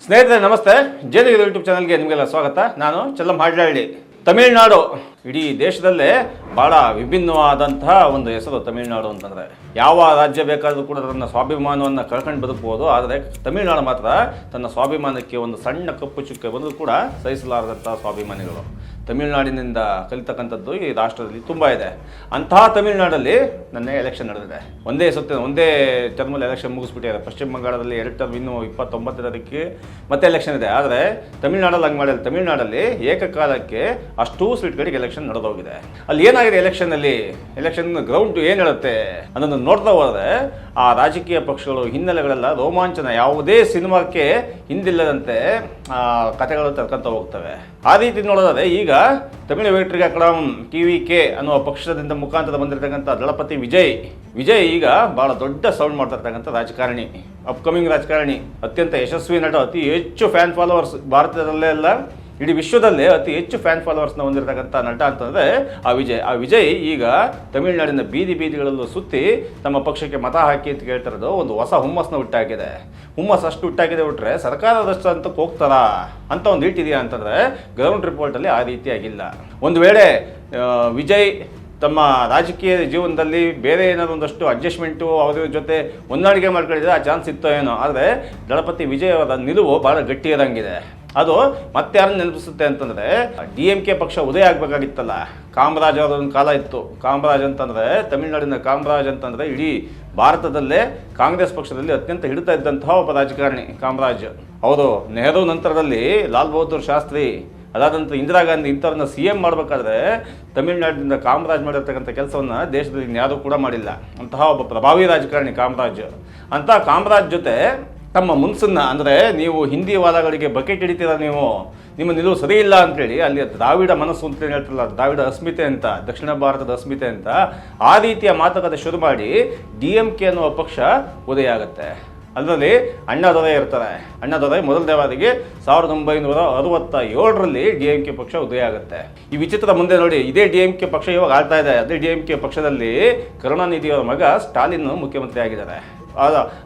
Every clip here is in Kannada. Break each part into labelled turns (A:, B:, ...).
A: ಸ್ನೇಹಿತರೆ ನಮಸ್ತೆ. ಜೇನುಗಿರಿ ಯೂಟ್ಯೂಬ್ ಚಾನಲ್ಗೆ ನಿಮಗೆಲ್ಲ ಸ್ವಾಗತ. ನಾನು ಚೆಲ್ಲಂ ಹಾಡ್ಲಹಳ್ಳಿ. ತಮಿಳುನಾಡು ಇಡೀ ದೇಶದಲ್ಲೇ ಭಾಳ ವಿಭಿನ್ನವಾದಂತಹ ಒಂದು ಹೆಸರು ತಮಿಳುನಾಡು ಅಂತಂದರೆ. ಯಾವ ರಾಜ್ಯ ಬೇಕಾದರೂ ಕೂಡ ತನ್ನ ಸ್ವಾಭಿಮಾನವನ್ನು ಕಳ್ಕೊಂಡು ಬದುಕಬಹುದು, ಆದರೆ ತಮಿಳುನಾಡು ಮಾತ್ರ ತನ್ನ ಸ್ವಾಭಿಮಾನಕ್ಕೆ ಒಂದು ಸಣ್ಣ ಕಪ್ಪು ಚುಕ್ಕೆ ಬಂದರೂ ಕೂಡ ಸಹಿಸಲಾರದಂಥ ಸ್ವಾಭಿಮಾನಿಗಳು. ತಮಿಳುನಾಡಿನಿಂದ ಕಲಿತಕ್ಕಂಥದ್ದು ಈ ರಾಷ್ಟ್ರದಲ್ಲಿ ತುಂಬ ಇದೆ. ಅಂತಹ ತಮಿಳುನಾಡಲ್ಲಿ ನನ್ನ ಎಲೆಕ್ಷನ್ ನಡೆದಿದೆ. ಒಂದೇ ಟರ್ಮಲ್ಲಿ ಎಲೆಕ್ಷನ್ ಮುಗಿಸ್ಬಿಟ್ಟಿದ್ದಾರೆ. ಪಶ್ಚಿಮ ಬಂಗಾಳದಲ್ಲಿ 2 ಟರ್ಮ್ ಇನ್ನೂ 29ಕ್ಕೆ ಮತ್ತೆ ಎಲೆಕ್ಷನ್ ಇದೆ. ಆದರೆ ತಮಿಳುನಾಡಲ್ಲಿ ಹಂಗೆ ಮಾಡಿಲ್ಲ. ತಮಿಳುನಾಡಲ್ಲಿ ಏಕಕಾಲಕ್ಕೆ ಅಷ್ಟೂ ಸೀಟ್ಗಳಿಗೆ ಎಲೆಕ್ಷನ್ ನಡೆದೋಗಿದೆ. ಅಲ್ಲಿ ಏನಾಗಿದೆ ಎಲೆಕ್ಷನ್ ಗ್ರೌಂಡ್ ಏನು ಹೇಳುತ್ತೆ ಅನ್ನೋದನ್ನು ನೋಡ್ತಾ ಹೋದರೆ ಆ ರಾಜಕೀಯ ಪಕ್ಷಗಳು ಹಿನ್ನೆಲೆಗಳೆಲ್ಲ ರೋಮಾಂಚನ, ಯಾವುದೇ ಸಿನಿಮಾಕ್ಕೆ ಹಿಂದಿಲ್ಲದಂತೆ ಕಥೆಗಳು ತರ್ಕೊಂತ ಹೋಗ್ತವೆ. ಆ ರೀತಿ ನೋಡೋದಾದ್ರೆ ಈಗ ತಮಿಳು ವೇಟ್ರಿಗ ಕಳಂ TVK ಅನ್ನುವ ಪಕ್ಷದಿಂದ ಮುಖಾಂತರ ಬಂದಿರತಕ್ಕಂಥ ದಳಪತಿ ವಿಜಯ್ ಈಗ ಬಹಳ ದೊಡ್ಡ ಸೌಂಡ್ ಮಾಡ್ತಾ ಇರ್ತಕ್ಕಂಥ ರಾಜಕಾರಣಿ, ಅಪ್ಕಮಿಂಗ್ ರಾಜಕಾರಣಿ, ಅತ್ಯಂತ ಯಶಸ್ವಿ ನಟ, ಅತಿ ಹೆಚ್ಚು ಫ್ಯಾನ್ ಫಾಲೋವರ್ಸ್ ಭಾರತದಲ್ಲೇ ಅಲ್ಲ ಇಡೀ ವಿಶ್ವದಲ್ಲೇ ಅತಿ ಹೆಚ್ಚು ಫ್ಯಾನ್ ಫಾಲೋವರ್ಸ್ನ ಹೊಂದಿರತಕ್ಕಂಥ ನಟ ಅಂತಂದರೆ ಆ ವಿಜಯ್ ಈಗ ತಮಿಳುನಾಡಿನ ಬೀದಿಗಳಲ್ಲೂ ಸುತ್ತಿ ತಮ್ಮ ಪಕ್ಷಕ್ಕೆ ಮತ ಹಾಕಿ ಅಂತ ಕೇಳ್ತಿರೋದು ಒಂದು ಹೊಸ ಹುಮ್ಮಸ್ನ ಹುಟ್ಟಾಕಿದೆ. ಅಷ್ಟು ಹುಟ್ಟಾಕಿದೆ ಬಿಟ್ರೆ ಸರ್ಕಾರದಷ್ಟು ಅಂತ ಹೋಗ್ತಾರಾ ಅಂತ ಒಂದು ಇಟ್ಟಿದೆಯಾ ಅಂತಂದರೆ ಗ್ರೌಂಡ್ ರಿಪೋರ್ಟಲ್ಲಿ ಆ ರೀತಿಯಾಗಿಲ್ಲ. ಒಂದು ವೇಳೆ ವಿಜಯ್ ತಮ್ಮ ರಾಜಕೀಯ ಜೀವನದಲ್ಲಿ ಬೇರೆ ಏನಾದ್ರು ಒಂದಷ್ಟು ಅಡ್ಜಸ್ಟ್ಮೆಂಟು ಅವ್ರ ಜೊತೆ ಹೊಂದಾಣಿಕೆ ಮಾಡ್ಕೊಂಡಿದ್ರೆ ಆ ಚಾನ್ಸ್ ಇತ್ತೋ ಏನೋ. ಆದರೆ ದಳಪತಿ ವಿಜಯ್ ಅವರ ನಿಲುವು ಭಾಳ ಗಟ್ಟಿಯಾದಂಗಿದೆ. ಅದು ಮತ್ತೆ ಯಾರನ್ನು ನೆನಪಿಸುತ್ತೆ ಅಂತಂದರೆ DMK ಪಕ್ಷ ಉದಯ ಆಗಬೇಕಾಗಿತ್ತಲ್ಲ. ಕಾಮರಾಜ್ ಅವರೊಂದು ಕಾಲ ಇತ್ತು. ಕಾಮರಾಜ್ ಅಂತಂದರೆ ತಮಿಳುನಾಡಿನ ಕಾಮರಾಜ್ ಅಂತಂದರೆ ಇಡೀ ಭಾರತದಲ್ಲೇ ಕಾಂಗ್ರೆಸ್ ಪಕ್ಷದಲ್ಲಿ ಅತ್ಯಂತ ಹಿಡಿತಾ ಇದ್ದಂತಹ ಒಬ್ಬ ರಾಜಕಾರಣಿ ಕಾಮರಾಜ್. ಅವರು ನೆಹರು ನಂತರದಲ್ಲಿ ಲಾಲ್ ಬಹದ್ದೂರ್ ಶಾಸ್ತ್ರಿ, ಅದಾದ ನಂತರ ಇಂದಿರಾ ಗಾಂಧಿ ಇಂಥವ್ರನ್ನ CM ಮಾಡಬೇಕಾದ್ರೆ ತಮಿಳುನಾಡಿನಿಂದ ಕಾಮರಾಜ್ ಮಾಡಿರ್ತಕ್ಕಂಥ ಕೆಲಸವನ್ನು ದೇಶದಲ್ಲಿ ಇನ್ಯಾರೂ ಕೂಡ ಮಾಡಿಲ್ಲ. ಅಂತಹ ಒಬ್ಬ ಪ್ರಭಾವಿ ರಾಜಕಾರಣಿ ಕಾಮರಾಜ್. ಅಂಥ ಕಾಮರಾಜ್ ಜೊತೆ ತಮ್ಮ ಮುನ್ಸನ್ನ, ಅಂದರೆ ನೀವು ಹಿಂದಿ ವಾದಗಳಿಗೆ ಬಕೆಟ್ ಹಿಡಿತೀರ, ನಿಮ್ಮ ನಿಲುವು ಸರಿ ಇಲ್ಲ ಅಂತೇಳಿ ಅಲ್ಲಿ ದ್ರಾವಿಡ ಮನಸ್ಸು ಅಂತೇಳಿ ಹೇಳ್ತಾರಲ್ಲ, ದ್ರಾವಿಡ ಅಸ್ಮಿತೆ ಅಂತ, ದಕ್ಷಿಣ ಭಾರತದ ಅಸ್ಮಿತೆ ಅಂತ, ಆ ರೀತಿಯ ಮಾತುಕತೆ ಶುರು ಮಾಡಿ DMK ಅನ್ನುವ ಪಕ್ಷ ಉದಯ ಆಗುತ್ತೆ. ಅದರಲ್ಲಿ ಅಣ್ಣಾದೊರೆ ಇರ್ತಾರೆ. ಅಣ್ಣಾದೊರೆ ಮೊದಲನೇ ಬಾರಿಗೆ 1967ರಲ್ಲಿ DMK ಪಕ್ಷ ಉದಯ ಆಗುತ್ತೆ. ಈ ವಿಚಿತ್ರ ಮುಂದೆ ನೋಡಿ, ಇದೇ DMK ಪಕ್ಷ ಇವಾಗ ಆಳ್ತಾ ಇದೆ. ಅದೇ DMK ಪಕ್ಷದಲ್ಲಿ ಕರುಣಾನಿಧಿಯವರ ಮಗ ಸ್ಟಾಲಿನ್ ಮುಖ್ಯಮಂತ್ರಿ ಆಗಿದ್ದಾರೆ.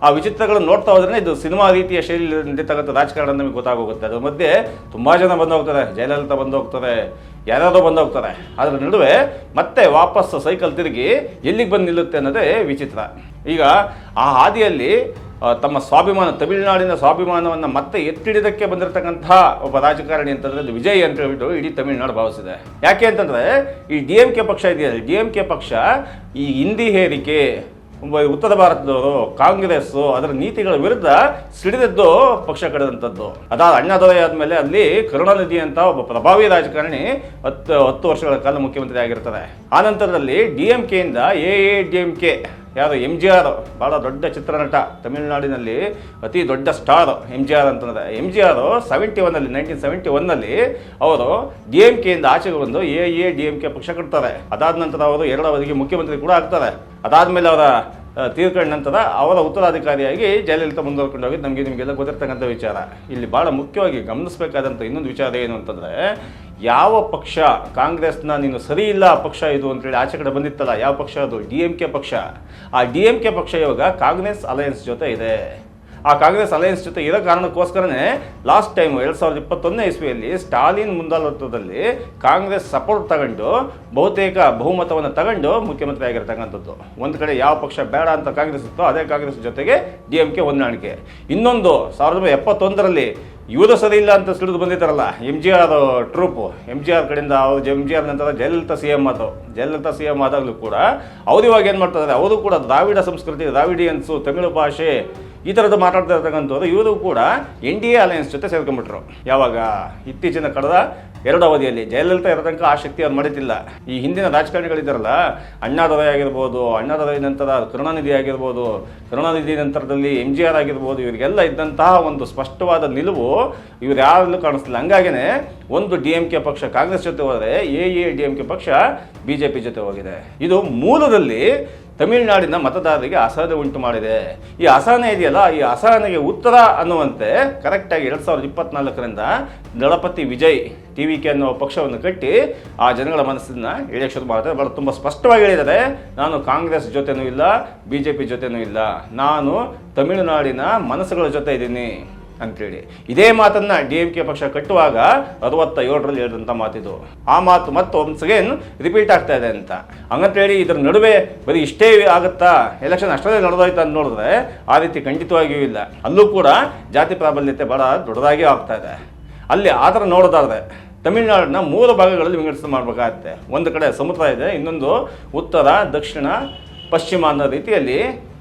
A: ಆ ವಿಚಿತ್ರಗಳನ್ನು ನೋಡ್ತಾ ಹೋದ್ರೆ ಇದು ಸಿನಿಮಾ ರೀತಿಯ ಶೈಲಿ ನಡೀತಕ್ಕಂಥ ರಾಜಕಾರಣ ನಮಗೆ ಗೊತ್ತಾಗೋಗುತ್ತೆ. ಅದ್ರ ಮಧ್ಯೆ ತುಂಬ ಜನ ಬಂದು ಹೋಗ್ತಾರೆ, ಜಯಲಲಿತಾ ಬಂದು ಹೋಗ್ತಾರೆ, ಯಾರ್ಯಾರೋ ಬಂದು ಹೋಗ್ತಾರೆ. ಅದರ ನಡುವೆ ಮತ್ತೆ ವಾಪಸ್ ಸೈಕಲ್ ತಿರುಗಿ ಎಲ್ಲಿಗೆ ಬಂದು ನಿಲ್ಲುತ್ತೆ ಅನ್ನೋದೇ ವಿಚಿತ್ರ. ಈಗ ಆ ಹಾದಿಯಲ್ಲಿ ತಮ್ಮ ಸ್ವಾಭಿಮಾನ, ತಮಿಳುನಾಡಿನ ಸ್ವಾಭಿಮಾನವನ್ನು ಮತ್ತೆ ಎತ್ತಿಡಿದಕ್ಕೆ ಬಂದಿರತಕ್ಕಂತಹ ಒಬ್ಬ ರಾಜಕಾರಣಿ ಅಂತಂದರೆ ಅದು ವಿಜಯ್ ಅಂತ ಹೇಳ್ಬಿಟ್ಟು ಇಡೀ ತಮಿಳುನಾಡು ಭಾವಿಸಿದೆ. ಯಾಕೆ ಅಂತಂದರೆ ಈ DMK ಪಕ್ಷ ಇದೆಯಲ್ಲ, DMK ಪಕ್ಷ ಈ ಹಿಂದಿ ಹೇರಿಕೆ, ಉತ್ತರ ಭಾರತದವರು, ಕಾಂಗ್ರೆಸ್ಸು ಅದರ ನೀತಿಗಳ ವಿರುದ್ಧ ಸಿಡಿದದ್ದು ಪಕ್ಷ ಕಳೆದಂಥದ್ದು. ಅದಾದ ಅಣ್ಣಾದೊರೆ ಆದಮೇಲೆ ಅಲ್ಲಿ ಕರುಣಾನಿಧಿ ಅಂತ ಒಬ್ಬ ಪ್ರಭಾವಿ ರಾಜಕಾರಣಿ 10 ವರ್ಷಗಳ ಕಾಲ ಮುಖ್ಯಮಂತ್ರಿ ಆಗಿರ್ತಾರೆ. ಆ ನಂತರದಲ್ಲಿ DMKಯಿಂದ AADMK, ಯಾರು MGR, ಭಾಳ ದೊಡ್ಡ ಚಿತ್ರನಟ, ತಮಿಳುನಾಡಿನಲ್ಲಿ ಅತಿ ದೊಡ್ಡ ಸ್ಟಾರ್ MGR ಅಂತಂದರೆ. MGR 1971ನಲ್ಲಿ ಅವರು DMKಯಿಂದ ಆಚೆಗೆ ಬಂದು AADMK ಪಕ್ಷ ಕಟ್ತಾರೆ. ಅದಾದ ನಂತರ ಅವರು 2 ಅವಧಿಗೆ ಮುಖ್ಯಮಂತ್ರಿ ಕೂಡ ಆಗ್ತಾರೆ. ಅದಾದಮೇಲೆ ಅವರ ತೀರ್ಕೊಂಡ ನಂತರ ಅವರ ಉತ್ತರಾಧಿಕಾರಿಯಾಗಿ ಜಯಲಲಿತಾ ಮುಂದುವರ್ಕೊಂಡು ಹೋಗಿ ನಿಮಗೆಲ್ಲ ಗೊತ್ತಿರ್ತಕ್ಕಂಥ ವಿಚಾರ. ಇಲ್ಲಿ ಭಾಳ ಮುಖ್ಯವಾಗಿ ಗಮನಿಸಬೇಕಾದಂಥ ಇನ್ನೊಂದು ವಿಚಾರ ಏನು ಅಂತಂದರೆ, ಯಾವ ಪಕ್ಷ ಕಾಂಗ್ರೆಸ್ನ ನೀನು ಸರಿ ಇಲ್ಲ ಪಕ್ಷ ಇದು ಅಂತೇಳಿ ಆಚೆ ಕಡೆ ಬಂದಿತ್ತಲ್ಲ, ಯಾವ ಪಕ್ಷ ಅದು? DMK ಪಕ್ಷ. ಆ DMK ಪಕ್ಷ ಇವಾಗ ಕಾಂಗ್ರೆಸ್ ಅಲಯನ್ಸ್ ಜೊತೆ ಇದೆ. ಆ ಕಾಂಗ್ರೆಸ್ ಅಲಯನ್ಸ್ ಜೊತೆ ಇರೋ ಕಾರಣಕ್ಕೋಸ್ಕರನೇ ಲಾಸ್ಟ್ ಟೈಮ್ 2021ನೇ ಇಸ್ವಿಯಲ್ಲಿ ಸ್ಟಾಲಿನ್ ಮುಂದಾಳತ್ವದಲ್ಲಿ ಕಾಂಗ್ರೆಸ್ ಸಪೋರ್ಟ್ ತಗೊಂಡು ಬಹುತೇಕ ಬಹುಮತವನ್ನು ತಗೊಂಡು ಮುಖ್ಯಮಂತ್ರಿ ಆಗಿರ್ತಕ್ಕಂಥದ್ದು. ಒಂದು ಕಡೆ ಯಾವ ಪಕ್ಷ ಬೇಡ ಅಂತ ಕಾಂಗ್ರೆಸ್ ಇತ್ತೋ ಅದೇ ಕಾಂಗ್ರೆಸ್ ಜೊತೆಗೆ DMK ಹೊಂದಾಣಿಕೆ. ಇನ್ನೊಂದು 1971ರಲ್ಲಿ ಇವರು ಸರಿ ಇಲ್ಲ ಅಂತ ಸಿಡಿದು ಬಂದಿದ್ದಾರಲ್ಲ MGR ಟ್ರೂಪು, MGR ಕಡೆಯಿಂದ ಅವರು MGR ನಂತರ ಜಯಲಲಿತಾ CM ಆದರು. ಜಯಲಲಿತಾ CM ಆದಾಗಲೂ ಕೂಡ ಅವ್ರು ಇವಾಗ ಏನು ಮಾಡ್ತಾರೆ, ಅವರು ಕೂಡ ದ್ರಾವಿಡ ಸಂಸ್ಕೃತಿ, ದ್ರಾವಿಡಿಯನ್ಸು, ತಮಿಳು ಭಾಷೆ ಈ ಥರದ್ದು ಮಾತಾಡ್ತಾ ಇರ್ತಕ್ಕಂಥವ್ರು ಇವರು ಕೂಡ NDA ಅಲಯನ್ಸ್ ಜೊತೆ ಸೇರ್ಕೊಂಡ್ಬಿಟ್ರು. ಯಾವಾಗ ಇತ್ತೀಚಿನ ಕಳೆದ 2 ಅವಧಿಯಲ್ಲಿ ಜಯಲಲಿತಾ ಇರೋ ತನಕ ಆ ಶಕ್ತಿ ಅವ್ರು ಮಾಡಿದ್ದಿಲ್ಲ. ಈ ಹಿಂದಿನ ರಾಜಕಾರಣಿಗಳಿದ್ದಾರಲ್ಲ, ಅಣ್ಣಾದೊರೆ ಆಗಿರ್ಬೋದು, ಅಣ್ಣಾದೊರೆ ನಂತರ ಕರುಣಾನಿಧಿ ಆಗಿರ್ಬೋದು, ಕರುಣಾನಿಧಿ ನಂತರದಲ್ಲಿ MGR ಆಗಿರ್ಬೋದು, ಇವರಿಗೆಲ್ಲ ಇದ್ದಂತಹ ಒಂದು ಸ್ಪಷ್ಟವಾದ ನಿಲುವು ಇವ್ರು ಯಾರಲ್ಲೂ ಕಾಣಿಸ್ತಿಲ್ಲ. ಹಂಗಾಗಿನೇ ಒಂದು DMK ಪಕ್ಷ ಕಾಂಗ್ರೆಸ್ ಜೊತೆ ಹೋದರೆ AADMK ಪಕ್ಷ BJP ಜೊತೆ ಹೋಗಿದೆ. ಇದು ಮೂಲದಲ್ಲಿ ತಮಿಳುನಾಡಿನ ಮತದಾರರಿಗೆ ಅಸಹನೆ ಉಂಟು ಮಾಡಿದೆ. ಈ ಅಸಹನೆ ಇದೆಯಲ್ಲ, ಈ ಅಸಹನೆಗೆ ಉತ್ತರ ಅನ್ನುವಂತೆ ಕರೆಕ್ಟಾಗಿ 2024ರಿಂದ ದಳಪತಿ ವಿಜಯ್ TVK ಅನ್ನೋ ಪಕ್ಷವನ್ನು ಕಟ್ಟಿ ಆ ಜನಗಳ ಮನಸ್ಸನ್ನು ಎಳೆಯಕ್ಕೆ ಶುರು ಮಾಡ್ತಾರೆ. ಭಾಳ ತುಂಬ ಸ್ಪಷ್ಟವಾಗಿ ಹೇಳಿದ್ದಾರೆ, ನಾನು ಕಾಂಗ್ರೆಸ್ ಜೊತೆನೂ ಇಲ್ಲ, BJP ಜೊತೆನೂ ಇಲ್ಲ, ನಾನು ತಮಿಳುನಾಡಿನ ಮನಸ್ಸುಗಳ ಜೊತೆ ಇದ್ದೀನಿ. ಅಂತೇಳಿ. ಇದೇ ಮಾತನ್ನು DMK ಪಕ್ಷ ಕಟ್ಟುವಾಗ 67ರಲ್ಲಿ ಹೇಳಿದಂಥ ಮಾತಿದು. ಆ ಮಾತು ಮತ್ತು ಒನ್ಸ್ ಅಗೇನ್ ರಿಪೀಟ್ ಆಗ್ತಾ ಇದೆ ಅಂತ. ಹಂಗಂತೇಳಿ ಇದರ ನಡುವೆ ಬರೀ ಇಷ್ಟೇ ಆಗುತ್ತಾ, ಎಲೆಕ್ಷನ್ ಅಷ್ಟರಲ್ಲೇ ನಡೆದೋಯ್ತು ಅಂತ ನೋಡಿದ್ರೆ ಆ ರೀತಿ ಖಂಡಿತವಾಗಿಯೂ ಇಲ್ಲ. ಅಲ್ಲೂ ಕೂಡ ಜಾತಿ ಪ್ರಾಬಲ್ಯತೆ ಬಹಳ ದೊಡ್ಡದಾಗಿ ಆಗ್ತಾ ಇದೆ. ಅಲ್ಲಿ ಆ ಥರ ನೋಡೋದಾದ್ರೆ ತಮಿಳುನಾಡಿನ 3 ಭಾಗಗಳಲ್ಲಿ ವಿಂಗಡಿಸಿ ಮಾಡಬೇಕಾಗತ್ತೆ. ಒಂದು ಕಡೆ ಸಮುದ್ರ ಇದೆ, ಇನ್ನೊಂದು ಉತ್ತರ, ದಕ್ಷಿಣ, ಪಶ್ಚಿಮ ಅನ್ನೋ ರೀತಿಯಲ್ಲಿ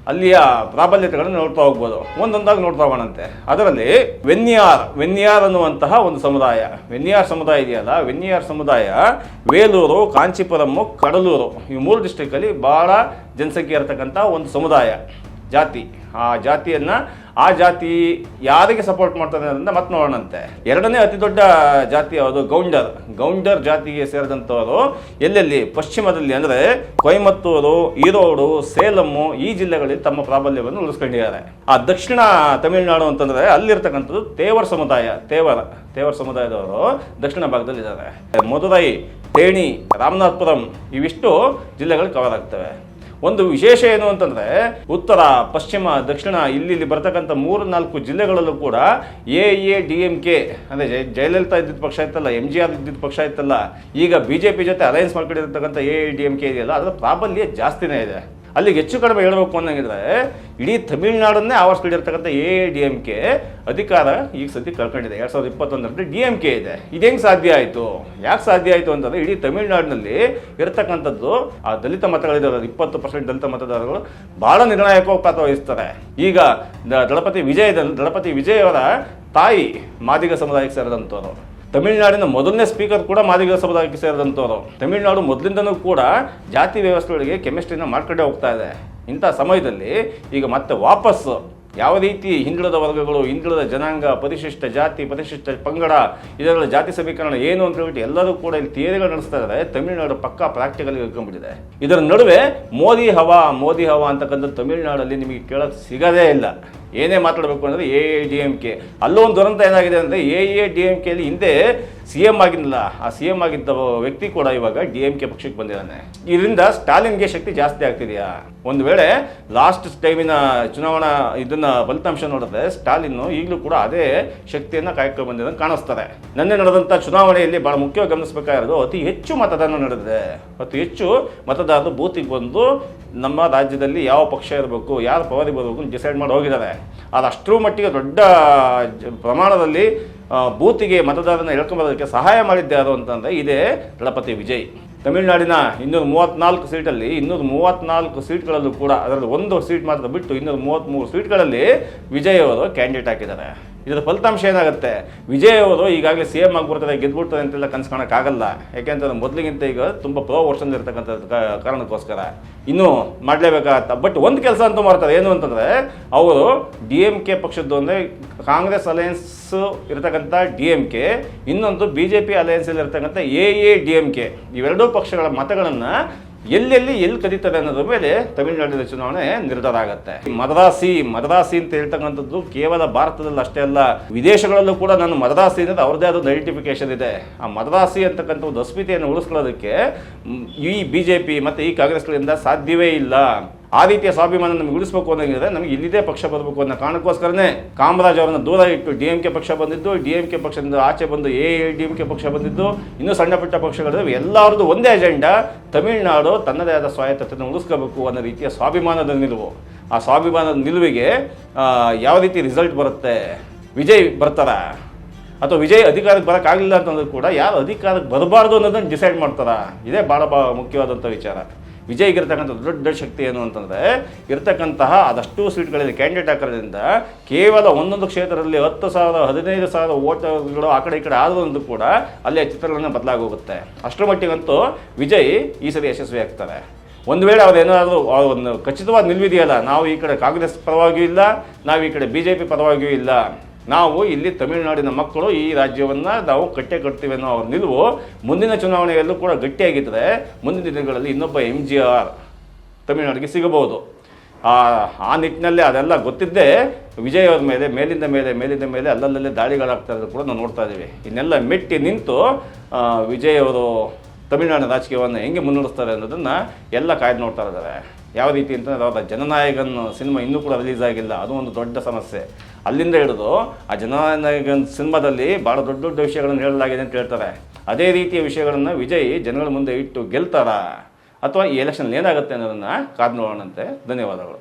A: ಅಲ್ಲಿಯ ಪ್ರಾಬಲ್ಯತೆಗಳನ್ನು ನೋಡ್ತಾ ಹೋಗ್ಬೋದು. ಒಂದೊಂದಾಗಿ ನೋಡ್ತಾ ಹೋಗೋಣಂತೆ. ಅದರಲ್ಲಿ ವೆನ್ನಿಯಾರ್ ಅನ್ನುವಂತಹ ಒಂದು ಸಮುದಾಯ, ವೆನ್ನಿಯಾರ್ ಸಮುದಾಯ ಇದೆಯಲ್ಲ, ವೆನ್ನಿಯಾರ್ ಸಮುದಾಯ ವೇಲೂರು, ಕಾಂಚೀಪುರಂ, ಕಡಲೂರು ಈ 3 ಡಿಸ್ಟ್ರಿಕ್ಟಲ್ಲಿ ಭಾಳ ಜನಸಂಖ್ಯೆ ಇರತಕ್ಕಂಥ ಒಂದು ಸಮುದಾಯ ಜಾತಿ. ಆ ಜಾತಿ ಯಾರಿಗೆ ಸಪೋರ್ಟ್ ಮಾಡ್ತಾರೆ ಅಂತ ಮತ್ತೆ ನೋಡೋಣಂತೆ. ಎರಡನೇ ಅತಿ ದೊಡ್ಡ ಜಾತಿ ಯಾವುದು? ಗೌಂಡರ್ ಜಾತಿಗೆ ಸೇರಿದಂಥವರು ಎಲ್ಲೆಲ್ಲಿ ಪಶ್ಚಿಮದಲ್ಲಿ ಅಂದರೆ ಕೊಯಮತ್ತೂರು, ಈರೋಡು, ಸೇಲಮ್ಮು ಈ ಜಿಲ್ಲೆಗಳಲ್ಲಿ ತಮ್ಮ ಪ್ರಾಬಲ್ಯವನ್ನು ಉಳಿಸ್ಕೊಂಡಿದ್ದಾರೆ. ಆ ದಕ್ಷಿಣ ತಮಿಳುನಾಡು ಅಂತಂದರೆ ಅಲ್ಲಿರ್ತಕ್ಕಂಥದ್ದು ತೇವರ ಸಮುದಾಯ. ತೇವರ ಸಮುದಾಯದವರು ದಕ್ಷಿಣ ಭಾಗದಲ್ಲಿ ಇದ್ದಾರೆ. ಮದುರೈ, ತೇಣಿ, ರಾಮನಾಥಪುರಂ ಇವಿಷ್ಟು ಜಿಲ್ಲೆಗಳು ಕವರ್ ಆಗ್ತವೆ. ಒಂದು ವಿಶೇಷ ಏನು ಅಂತಂದರೆ ಉತ್ತರ, ಪಶ್ಚಿಮ, ದಕ್ಷಿಣ ಇಲ್ಲಿ ಬರ್ತಕ್ಕಂಥ 3-4 ಜಿಲ್ಲೆಗಳಲ್ಲೂ ಕೂಡ AADMK ಅಂದರೆ ಜಯಲಲಿತಾ ಇದ್ದಿದ್ದ ಪಕ್ಷ ಇತ್ತಲ್ಲ, MGR ಇದ್ದಿದ್ದ ಪಕ್ಷ ಇತ್ತಲ್ಲ, ಈಗ BJP ಜೊತೆ ಅಲಯನ್ಸ್ ಮಾಡ್ಕೊಂಡಿರ್ತಕ್ಕಂಥ AADMK ಇದೆಯಲ್ಲ, ಅದರ ಪ್ರಾಬಲ್ಯ ಜಾಸ್ತಿನೇ ಇದೆ. ಅಲ್ಲಿಗೆ ಹೆಚ್ಚು ಕಡಿಮೆ ಹೇಳಬೇಕು ಅನ್ನಂಗಿದ್ರೆ ಇಡೀ ತಮಿಳುನಾಡನ್ನೇ ಆವರಿಸ್ಕೊಂಡಿರ್ತಕ್ಕಂಥ AADMK ಅಧಿಕಾರ ಈಗ ಸದ್ಯ ಕಳ್ಕೊಂಡಿದೆ. 2021ರಲ್ಲಿ DMK ಇದೆ. ಇದು ಹೆಂಗೆ ಸಾಧ್ಯ ಆಯಿತು? ಯಾಕೆ ಸಾಧ್ಯ ಆಯಿತು ಅಂತಂದರೆ ಇಡೀ ತಮಿಳುನಾಡಿನಲ್ಲಿ ಇರತಕ್ಕಂಥದ್ದು ಆ ದಲಿತ ಮತಗಳಿದ್ದಾರೆ, 20% ದಲಿತ ಮತದಾರರು ಭಾಳ ನಿರ್ಣಾಯಕವಾಗಿ ಪಾತ್ರ ವಹಿಸ್ತಾರೆ. ಈಗ ದಳಪತಿ ವಿಜಯ್ ಅವರ ತಾಯಿ ಮಾದಿಗ ಸಮುದಾಯಕ್ಕೆ ಸೇರಿದಂಥವ್ರು. ತಮಿಳುನಾಡಿನ ಮೊದಲನೇ ಸ್ಪೀಕರ್ ಕೂಡ ಮಾದಿಗ ಸಮುದಾಯಕ್ಕೆ ಸೇರಿದಂಥವ್ರು. ತಮಿಳುನಾಡು ಮೊದಲಿಂದನೂ ಕೂಡ ಜಾತಿ ವ್ಯವಸ್ಥೆಗಳಿಗೆ ಕೆಮಿಸ್ಟ್ರಿನ ಮಾಡ್ಕೊಂಡೇ ಹೋಗ್ತಾ ಇದೆ. ಇಂಥ ಸಮಯದಲ್ಲಿ ಈಗ ಮತ್ತೆ ವಾಪಸ್ಸು ಯಾವ ರೀತಿ ಹಿಂದುಳಿದ ವರ್ಗಗಳು, ಹಿಂದುಳಿದ ಜನಾಂಗ, ಪರಿಶಿಷ್ಟ ಜಾತಿ, ಪರಿಶಿಷ್ಟ ಪಂಗಡ ಇದರ ಜಾತಿ ಸಮೀಕರಣ ಏನು ಅಂತ ಹೇಳ್ಬಿಟ್ಟು ಎಲ್ಲರೂ ಕೂಡ ಇಲ್ಲಿ ಥಿಯರಿಗಳು ನಡೆಸ್ತಾ ಇದ್ದಾರೆ. ತಮಿಳುನಾಡು ಪಕ್ಕಾ ಪ್ರಾಕ್ಟಿಕಲ್ ಇಟ್ಕೊಂಡ್ಬಿಟ್ಟಿದೆ. ಇದರ ನಡುವೆ ಮೋದಿ ಹವಾ ಅಂತಕ್ಕಂಥ ತಮಿಳುನಾಡಲ್ಲಿ ನಿಮಗೆ ಕೇಳೋಕ್ಕೆ ಸಿಗೋದೇ ಇಲ್ಲ. ಏನೇ ಮಾತಾಡಬೇಕು ಅಂದರೆ AADMK ಅಲ್ಲೂ ಒಂದು ದುರಂತ ಏನಾಗಿದೆ ಅಂದರೆ AADMKಲಿ ಹಿಂದೆ CM ಆಗಿಲ್ಲ. ಆ CM ಆಗಿದ್ದ ವ್ಯಕ್ತಿ ಕೂಡ ಇವಾಗ DMK ಪಕ್ಷಕ್ಕೆ ಬಂದಿದ್ದಾನೆ. ಇದರಿಂದ ಸ್ಟಾಲಿನ್ಗೆ ಶಕ್ತಿ ಜಾಸ್ತಿ ಆಗ್ತಿದೆಯಾ? ಒಂದು ವೇಳೆ ಲಾಸ್ಟ್ ಟೈಮಿನ ಚುನಾವಣಾ ಫಲಿತಾಂಶ ನೋಡಿದ್ರೆ ಸ್ಟಾಲಿನ್ ಈಗಲೂ ಕೂಡ ಅದೇ ಶಕ್ತಿಯನ್ನು ಕಾಯ್ಕೊಂಡು ಬಂದಿದ್ದಂಗೆ ಕಾಣಿಸ್ತಾರೆ. ನಿನ್ನೆ ನಡೆದಂಥ ಚುನಾವಣೆಯಲ್ಲಿ ಭಾಳ ಮುಖ್ಯವಾಗಿ ಗಮನಿಸಬೇಕಾಗಿರೋದು ಅತಿ ಹೆಚ್ಚು ಮತದಾನ ನಡೆದಿದೆ. ಅತಿ ಹೆಚ್ಚು ಮತದಾರರು ಬೂತಿಗೆ ಬಂದು ನಮ್ಮ ರಾಜ್ಯದಲ್ಲಿ ಯಾವ ಪಕ್ಷ ಇರಬೇಕು, ಯಾರು ಪವರಿಗೆ ಬರಬೇಕು ಡಿಸೈಡ್ ಮಾಡಿ ಹೋಗಿದ್ದಾರೆ. ಅದು ಅಷ್ಟರ ಮಟ್ಟಿಗೆ ದೊಡ್ಡ ಪ್ರಮಾಣದಲ್ಲಿ ಬೂತಿಗೆ ಮತದಾರನ ಎಳ್ಕೊಂಬರೋದಕ್ಕೆ ಸಹಾಯ ಮಾಡಿದ್ದೆ ಯಾರು ಅಂತಂದರೆ ಇದೇ ದಳಪತಿ ವಿಜಯ್. ತಮಿಳುನಾಡಿನ 234 ಸೀಟಲ್ಲಿ 234 ಸೀಟ್ಗಳಲ್ಲೂ ಕೂಡ ಅದರಲ್ಲಿ ಒಂದು ಸೀಟ್ ಮಾತ್ರ ಬಿಟ್ಟು 233 ಸೀಟ್ಗಳಲ್ಲಿ ವಿಜಯ್ ಅವರು ಕ್ಯಾಂಡಿಡೇಟ್ ಹಾಕಿದ್ದಾರೆ. ಇದರ ಫಲಿತಾಂಶ ಏನಾಗುತ್ತೆ? ವಿಜಯ್ ಅವರು ಈಗಾಗಲೇ CM ಆಗಿಬಿಡ್ತಾರೆ, ಗೆದ್ಬಿಡ್ತಾರೆ ಅಂತೆಲ್ಲ ಕನಸು ಕಾಣೋಕ್ಕಾಗಲ್ಲ. ಯಾಕೆಂತಂದ್ರೆ ಮೊದಲಿಗಿಂತ ಈಗ ತುಂಬ ವರ್ಷದಿಂದ ಇರ್ತಕ್ಕಂಥ ಕಾರಣಕ್ಕೋಸ್ಕರ ಇನ್ನೂ ಮಾಡಲೇಬೇಕಾಗತ್ತ. ಬಟ್ ಒಂದು ಕೆಲಸ ಅಂತೂ ಮಾಡ್ತಾರೆ, ಏನು ಅಂತಂದರೆ ಅವರು DMK ಪಕ್ಷದ್ದು ಅಂದರೆ ಕಾಂಗ್ರೆಸ್ ಅಲಯನ್ಸ್ ಇರತಕ್ಕಂಥ DMK, ಇನ್ನೊಂದು BJP ಅಲಯನ್ಸಲ್ಲಿ ಇರತಕ್ಕಂಥ AADMK ಇವೆರಡೂ ಪಕ್ಷಗಳ ಮತಗಳನ್ನು ಎಲ್ಲಿ ಕದೀತಾರೆ ಅನ್ನೋದ್ರ ಮೇಲೆ ತಮಿಳುನಾಡಿನ ಚುನಾವಣೆ ನಿರ್ಧಾರ ಆಗುತ್ತೆ. ಮದರಾಸಿ ಅಂತ ಹೇಳ್ತಕ್ಕಂಥದ್ದು ಕೇವಲ ಭಾರತದಲ್ಲಿ ಅಷ್ಟೇ ಅಲ್ಲ, ವಿದೇಶಗಳಲ್ಲೂ ಕೂಡ ನಾನು ಮದರಾಸಿ ಅನ್ನೋದು ಅವ್ರದ್ದೇ ಆದ ಐಡೆಂಟಿಫಿಕೇಶನ್ ಇದೆ. ಆ ಮದರಾಸಿ ಅಂತಕ್ಕಂಥ ಒಂದು ಅಸ್ಮಿತೆಯನ್ನು ಉಳಿಸ್ಕೊಳ್ಳೋದಕ್ಕೆ ಈ BJP ಮತ್ತು ಈ ಕಾಂಗ್ರೆಸ್ಗಳಿಂದ ಸಾಧ್ಯವೇ ಇಲ್ಲ. ಆ ರೀತಿಯ ಸ್ವಾಭಿಮಾನ ನಮಗೆ ಉಳಿಸಬೇಕು ಅನ್ನೋಂಗಿದ್ರೆ ನಮಗೆ ಇಲ್ಲಿದೆ ಪಕ್ಷ ಬರಬೇಕು ಅನ್ನೋ ಕಾರಣಕ್ಕೋಸ್ಕರನೇ ಕಾಮರಾಜ್ ಅವರನ್ನು ದೂರ ಇಟ್ಟು DMK ಪಕ್ಷ ಬಂದಿದ್ದು, DMK ಪಕ್ಷದಿಂದ ಆಚೆ ಬಂದು AADMK ಪಕ್ಷ ಬಂದಿದ್ದು, ಇನ್ನೂ ಸಣ್ಣ ಪುಟ್ಟ ಪಕ್ಷಗಳು ಎಲ್ಲರದ್ದು ಒಂದೇ ಅಜೆಂಡಾ, ತಮಿಳುನಾಡು ತನ್ನದೇ ಆದ ಸ್ವಾಯತ್ತತೆಯನ್ನು ಉಳಿಸ್ಕೋಬೇಕು ಅನ್ನೋ ರೀತಿಯ ಸ್ವಾಭಿಮಾನದ ನಿಲುವು. ಆ ಸ್ವಾಭಿಮಾನದ ನಿಲುವಿಗೆ ಯಾವ ರೀತಿ ರಿಸಲ್ಟ್ ಬರುತ್ತೆ? ವಿಜಯ್ ಬರ್ತಾರ ಅಥವಾ ವಿಜಯ್ ಅಧಿಕಾರಕ್ಕೆ ಬರೋಕ್ಕಾಗಲಿಲ್ಲ ಅಂತಂದ್ರೂ ಕೂಡ ಯಾರು ಅಧಿಕಾರಕ್ಕೆ ಬರಬಾರ್ದು ಅನ್ನೋದನ್ನು ಡಿಸೈಡ್ ಮಾಡ್ತಾರ? ಇದೇ ಭಾಳ ಮುಖ್ಯವಾದಂಥ ವಿಚಾರ. ವಿಜಯ್ಗೆ ಇರ್ತಕ್ಕಂಥ ದೊಡ್ಡ ಶಕ್ತಿ ಏನು ಅಂತಂದರೆ ಇರ್ತಕ್ಕಂತಹ ಅದಷ್ಟು ಸೀಟ್ಗಳಲ್ಲಿ ಕ್ಯಾಂಡಿಡೇಟ್ ಹಾಕೋದ್ರಿಂದ ಕೇವಲ ಒಂದೊಂದು ಕ್ಷೇತ್ರದಲ್ಲಿ 10,000 15,000 ಓಟ್ಗಳು ಆ ಕಡೆ ಈ ಕಡೆ ಆದ್ರೂ ಕೂಡ ಅಲ್ಲಿ ಚಿತ್ರಗಳನ್ನ ಬದಲಾಗೋಗುತ್ತೆ. ಅಷ್ಟರ ಮಟ್ಟಿಗಂತೂ ವಿಜಯ್ ಈ ಸರಿ ಯಶಸ್ವಿ ಆಗ್ತಾರೆ. ಒಂದು ವೇಳೆ ಅವ್ರೇನಾದರೂ ಒಂದು ಖಚಿತವಾದ ನಿಲುವಿದೆಯಲ್ಲ, ನಾವು ಈ ಕಡೆ ಕಾಂಗ್ರೆಸ್ ಪರವಾಗಿಯೂ ಇಲ್ಲ, ನಾವು ಈ ಕಡೆ BJP ಪರವಾಗಿಯೂ ಇಲ್ಲ, ನಾವು ಇಲ್ಲಿ ತಮಿಳುನಾಡಿನ ಮಕ್ಕಳು ಈ ರಾಜ್ಯವನ್ನು ನಾವು ಕಟ್ತೀವಿ ಅನ್ನೋ ಅವ್ರ ನಿಲುವು ಮುಂದಿನ ಚುನಾವಣೆಯಲ್ಲೂ ಕೂಡ ಗಟ್ಟಿಯಾಗಿದ್ದರೆ ಮುಂದಿನ ದಿನಗಳಲ್ಲಿ ಇನ್ನೊಬ್ಬ MGR ತಮಿಳುನಾಡಿಗೆ ಸಿಗಬಹುದು. ಆ ನಿಟ್ಟಿನಲ್ಲಿ ಅದೆಲ್ಲ ಗೊತ್ತಿದ್ದೇ ವಿಜಯ್ ಅವ್ರ ಮೇಲೆ ಮೇಲಿಂದ ಮೇಲೆ ಅಲ್ಲಲ್ಲೇ ದಾಳಿಗಳಾಗ್ತಾ ಇರೋದು ಕೂಡ ನಾವು ನೋಡ್ತಾ ಇದ್ದೀವಿ. ಇನ್ನೆಲ್ಲ ಮೆಟ್ಟಿ ನಿಂತು ವಿಜಯ್ ಅವರು ತಮಿಳುನಾಡಿನ ರಾಜಕೀಯವನ್ನು ಹೆಂಗೆ ಮುನ್ನಡೆಸ್ತಾರೆ ಅನ್ನೋದನ್ನು ಎಲ್ಲ ಕಾಯ್ದು ನೋಡ್ತಾ ಇದ್ದಾರೆ. ಯಾವ ರೀತಿ ಅಂತಂದರೆ ಅವರ ಜನನಾಯಕನ್ ಸಿನಿಮಾ ಇನ್ನೂ ಕೂಡ ರಿಲೀಸ್ ಆಗಿಲ್ಲ, ಅದು ಒಂದು ದೊಡ್ಡ ಸಮಸ್ಯೆ. ಅಲ್ಲಿಂದ ಹಿಡಿದು ಆ ಜನನಾಯಕನ್ ಸಿನಿಮಾದಲ್ಲಿ ಭಾಳ ದೊಡ್ಡ ದೊಡ್ಡ ವಿಷಯಗಳನ್ನು ಹೇಳಲಾಗಿದೆ ಅಂತ ಹೇಳ್ತಾರೆ. ಅದೇ ರೀತಿಯ ವಿಷಯಗಳನ್ನು ವಿಜಯ್ ಜನಗಳ ಮುಂದೆ ಇಟ್ಟು ಗೆಲ್ತಾರಾ ಅಥವಾ ಈ ಎಲೆಕ್ಷನ್ ಏನಾಗುತ್ತೆ ಅನ್ನೋದನ್ನು ಕಾದು ನೋಡೋಣಂತೆ. ಧನ್ಯವಾದಗಳು.